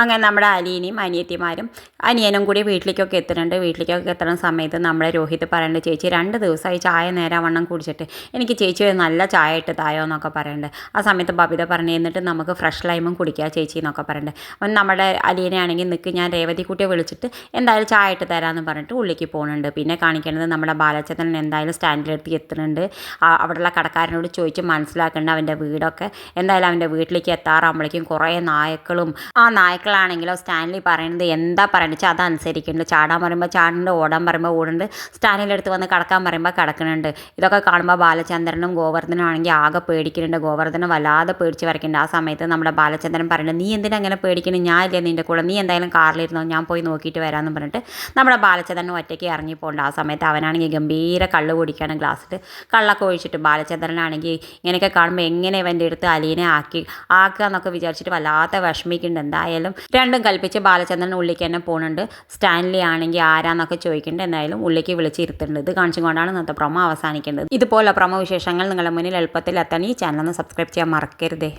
അങ്ങനെ നമ്മുടെ അലീനയും അനിയത്തിമാരും അനിയനും കൂടി വീട്ടിലേക്കൊക്കെ എത്തുന്നുണ്ട്. വീട്ടിലേക്കൊക്കെ എത്തുന്ന സമയത്ത് നമ്മുടെ രോഹിത് പറയുന്നുണ്ട്, ചേച്ചി 2 ദിവസമായി ചായ നേരാവണ്ണം കുടിച്ചിട്ട് എനിക്ക് ചേച്ചി ഒരു നല്ല ചായ ഇട്ട് തായോ എന്നൊക്കെ പറയുന്നുണ്ട്. ആ സമയത്ത് ബബിത പറഞ്ഞു, എന്നിട്ട് നമുക്ക് ഫ്രഷ് ലൈമും കുടിക്കുക ചേച്ചി എന്നൊക്കെ പറയുന്നുണ്ട്. അപ്പം നമ്മുടെ അലീനയാണെങ്കിൽ നിൽക്ക്, ഞാൻ രേവതിക്കുട്ടിയെ വിളിച്ചിട്ട് എന്തായാലും ചായ ഇട്ട് തരാമെന്ന് പറഞ്ഞിട്ട് ഉള്ളിലേക്ക് പോകുന്നുണ്ട്. പിന്നെ കാണിക്കുന്നത് നമ്മുടെ ബാലചന്ദ്രൻ എന്തായാലും സ്റ്റാൻഡിലെത്തി എത്തുന്നുണ്ട്. അവിടെയുള്ള കടക്കാരനോട് ചോദിച്ച് മനസ്സിലാക്കേണ്ട അവൻ്റെ വീടൊക്കെ. എന്തായാലും അവൻ്റെ വീട്ടിലേക്ക് എത്താറാകുമ്പോഴേക്കും കുറേ നായ്ക്കളും നായ്ക്കളാണെങ്കിലോ സ്റ്റാൻലി പറയുന്നത് എന്താ പറയുന്നത് വെച്ചാൽ അതനുസരിക്കുന്നുണ്ട്. ചാടാൻ പറയുമ്പോൾ ചാടുന്നുണ്ട്, ഓടാൻ പറയുമ്പോൾ ഓടുന്നുണ്ട്, സ്റ്റാൻഡിലെടുത്ത് വന്ന് കിടക്കാൻ പറയുമ്പോൾ കിടക്കുന്നുണ്ട്. ഇതൊക്കെ കാണുമ്പോൾ ബാലചന്ദ്രനും ഗോവർദ്ധനും ആണെങ്കിൽ ആകെ പേടിക്കുന്നുണ്ട്. ഗോവർദ്ധനം വല്ലാതെ പേടിച്ച് വരയ്ക്കുന്നുണ്ട്. ആ സമയത്ത് നമ്മുടെ ബാലചന്ദ്രൻ പറയുന്നത്, നീ എന്തിനാ അങ്ങനെ പേടിക്കുന്നത്, ഞാൻ ഇല്ലേ നിൻ്റെ കൂടെ, നീ എന്തായാലും കാറിലിരുന്നോ, ഞാൻ പോയി നോക്കിയിട്ട് വരാമെന്ന് പറഞ്ഞിട്ട് നമ്മുടെ ബാലചന്ദ്രൻ ഒറ്റയ്ക്ക് ഇറങ്ങിപ്പോണ്ട്. ആ സമയത്ത് അവനാണെങ്കിൽ ഗംഭീര കള്ള് കുടിക്കുകയാണ് ഗ്ലാസ്സിൽ കള്ളൊക്കെ ഒഴിച്ചിട്ട്. ബാലചന്ദ്രനാണെങ്കിൽ ഇങ്ങനെയൊക്കെ കാണുമ്പോൾ എങ്ങനെ ഇവൻ്റെ അടുത്ത് അലീനെ ആക്കുക എന്നൊക്കെ വിചാരിച്ചിട്ട് വല്ലാത്ത വിഷമിക്കുന്നുണ്ട്. എന്തായാലും രണ്ടും കൽപ്പിച്ച് ബാലചന്ദ്രൻ ഉള്ളിലേക്ക് തന്നെ പോകുന്നുണ്ട്. സ്റ്റാൻലി ആണെങ്കിൽ ആരാന്നൊക്കെ ചോദിക്കുന്നുണ്ട്. എന്തായാലും ഉള്ളിലേക്ക് വിളിച്ചിരുത്തുന്നുണ്ട്. ഇത് കാണിച്ചുകൊണ്ടാണ് ഇന്നത്തെ പ്രൊമോ അവസാനിക്കേണ്ടത്. ഇതുപോലെ പ്രൊമോ വിശേഷങ്ങൾ നിങ്ങളുടെ മുന്നിൽ എളുപ്പത്തിൽ എത്താൻ ഈ ചാനൽ ഒന്ന് സബ്സ്ക്രൈബ് ചെയ്യാൻ മറക്കരുതേ.